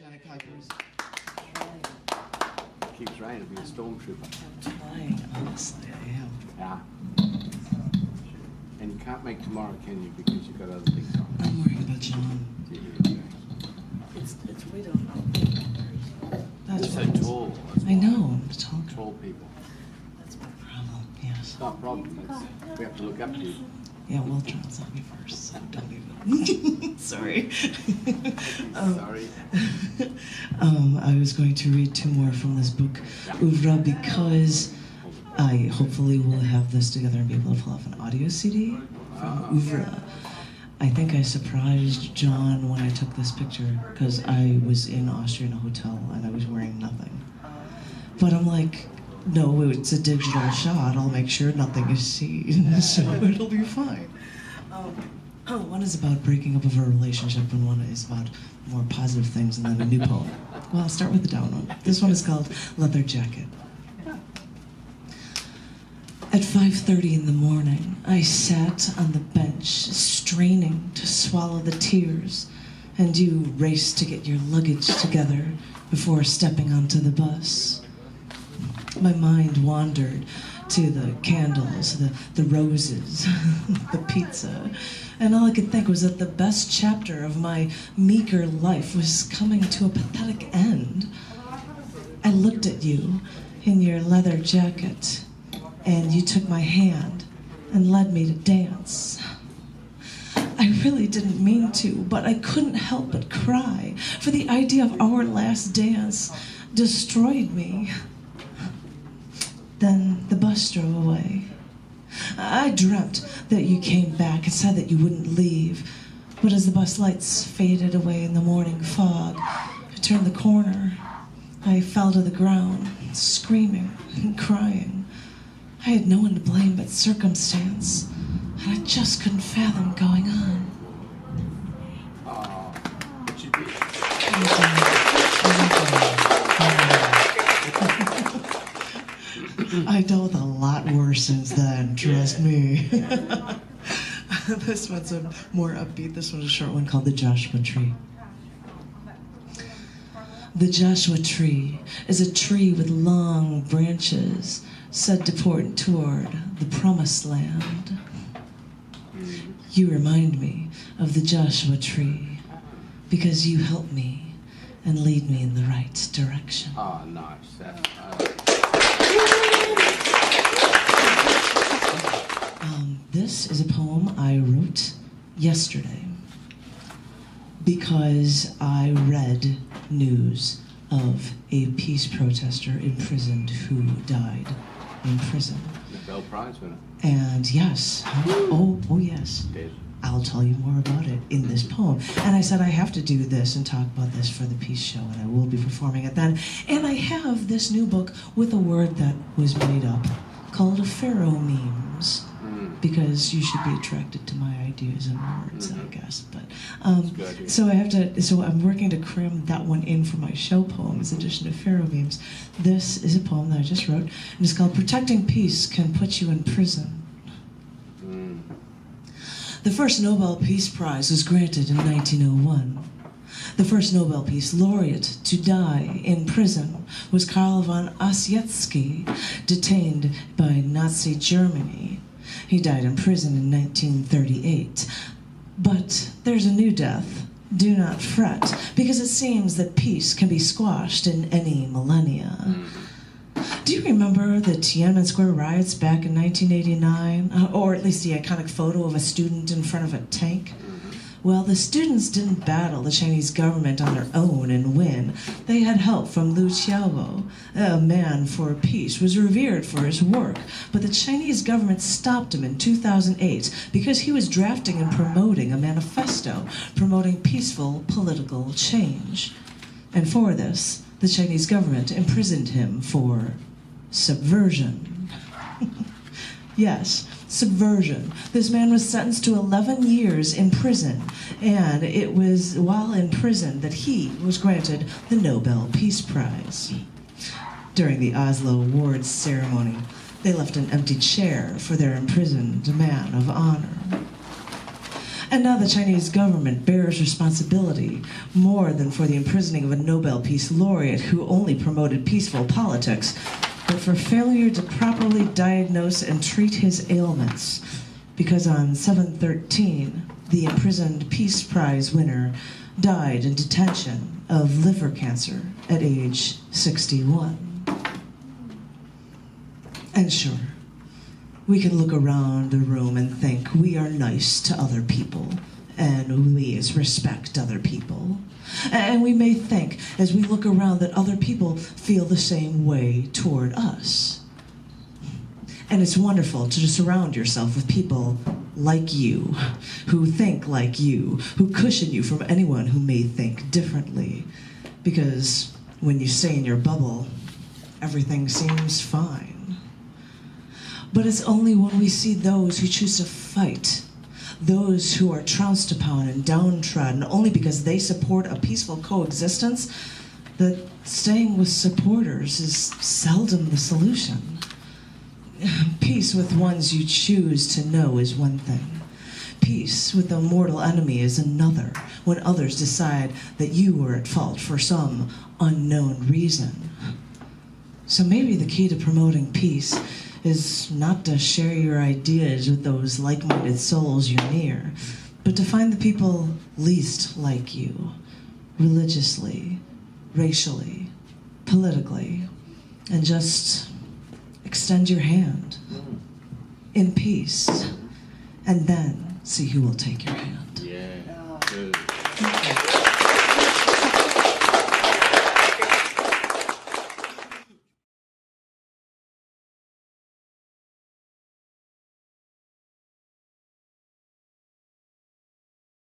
Johnny Kuypers. Keeps trying to be a stormtrooper. I'm trying, honestly, I am. Yeah. And you can't make tomorrow, can you? Because you've got other things on. I'm worried about John. It's we don't know. That's You're so what tall. I know, I'm tall. Tall people. That's my problem, yes. It's not a problem. We have to look up to you. Yeah, well, John's on me first, so don't even. Sorry. Sorry. I was going to read 2 more from this book, Oeuvre, because I hopefully will have this together and be able to pull off an audio CD from Oeuvre. I think I surprised John when I took this picture because I was in Austria in a hotel and I was wearing nothing. But I'm like, no, it's a digital shot. I'll make sure nothing is seen, so it'll be fine. One is about breaking up of a relationship, and one is about more positive things, and then a new poem. Well, I'll start with the down one. This one is called Leather Jacket. At 5:30 in the morning, I sat on the bench, straining to swallow the tears, and you raced to get your luggage together before stepping onto the bus. My mind wandered to the candles, the roses, the pizza, and all I could think was that the best chapter of my meager life was coming to a pathetic end. I looked at you in your leather jacket, and you took my hand and led me to dance. I really didn't mean to, but I couldn't help but cry, for the idea of our last dance destroyed me. Then the bus drove away. I dreamt that you came back and said that you wouldn't leave, but as the bus lights faded away in the morning fog, I turned the corner. I fell to the ground, screaming and crying. I had no one to blame but circumstance, and I just couldn't fathom going on. It should be. I dealt with a lot worse since then, trust me. This one's a more upbeat. This one's a short one called The Joshua Tree. The Joshua Tree is a tree with long branches said to point toward the promised land. You remind me of the Joshua Tree because you help me and lead me in the right direction. Oh, nice. This is a poem I wrote yesterday because I read news of a peace protester imprisoned who died in prison. Nobel Prize winner. And yes, oh yes, Dead. I'll tell you more about it in this poem. And I said I have to do this and talk about this for the peace show, and I will be performing it then. And I have this new book with a word that was made up called Pharaoh memes. Because you should be attracted to my ideas and words, I guess. But so I have to. So I'm working to cram that one in for my show poems, in addition to Pharaoh memes. This is a poem that I just wrote, and it's called "Protecting Peace Can Put You in Prison." The first Nobel Peace Prize was granted in 1901. The first Nobel Peace Laureate to die in prison was Karl von Ossietzky, detained by Nazi Germany. He died in prison in 1938. But there's a new death. Do not fret, because it seems that peace can be squashed in any millennia. Do you remember the Tiananmen Square riots back in 1989? Or at least the iconic photo of a student in front of a tank? Well, the students didn't battle the Chinese government on their own and win. They had help from Liu Xiaobo, a man for peace, was revered for his work. But the Chinese government stopped him in 2008 because he was drafting and promoting a manifesto promoting peaceful political change. And for this, the Chinese government imprisoned him for subversion. Yes, subversion. This man was sentenced to 11 years in prison, and it was while in prison that he was granted the Nobel Peace Prize. During the Oslo Awards ceremony, they left an empty chair for their imprisoned man of honor. And now the Chinese government bears responsibility more than for the imprisoning of a Nobel Peace Laureate who only promoted peaceful politics, but for failure to properly diagnose and treat his ailments. Because on 7/13, the imprisoned Peace Prize winner died in detention of liver cancer at age 61. And sure, we can look around the room and think we are nice to other people, and we respect other people. And we may think, as we look around, that other people feel the same way toward us. And it's wonderful to surround yourself with people like you, who think like you, who cushion you from anyone who may think differently. Because when you stay in your bubble, everything seems fine. But it's only when we see those who choose to fight, those who are trounced upon and downtrodden only because they support a peaceful coexistence, that staying with supporters is seldom the solution. Peace with ones you choose to know is one thing. Peace with a mortal enemy is another, when others decide that you were at fault for some unknown reason. So maybe the key to promoting peace is not to share your ideas with those like-minded souls you're near, but to find the people least like you, religiously, racially, politically, and just extend your hand in peace, and then see who will take your hand.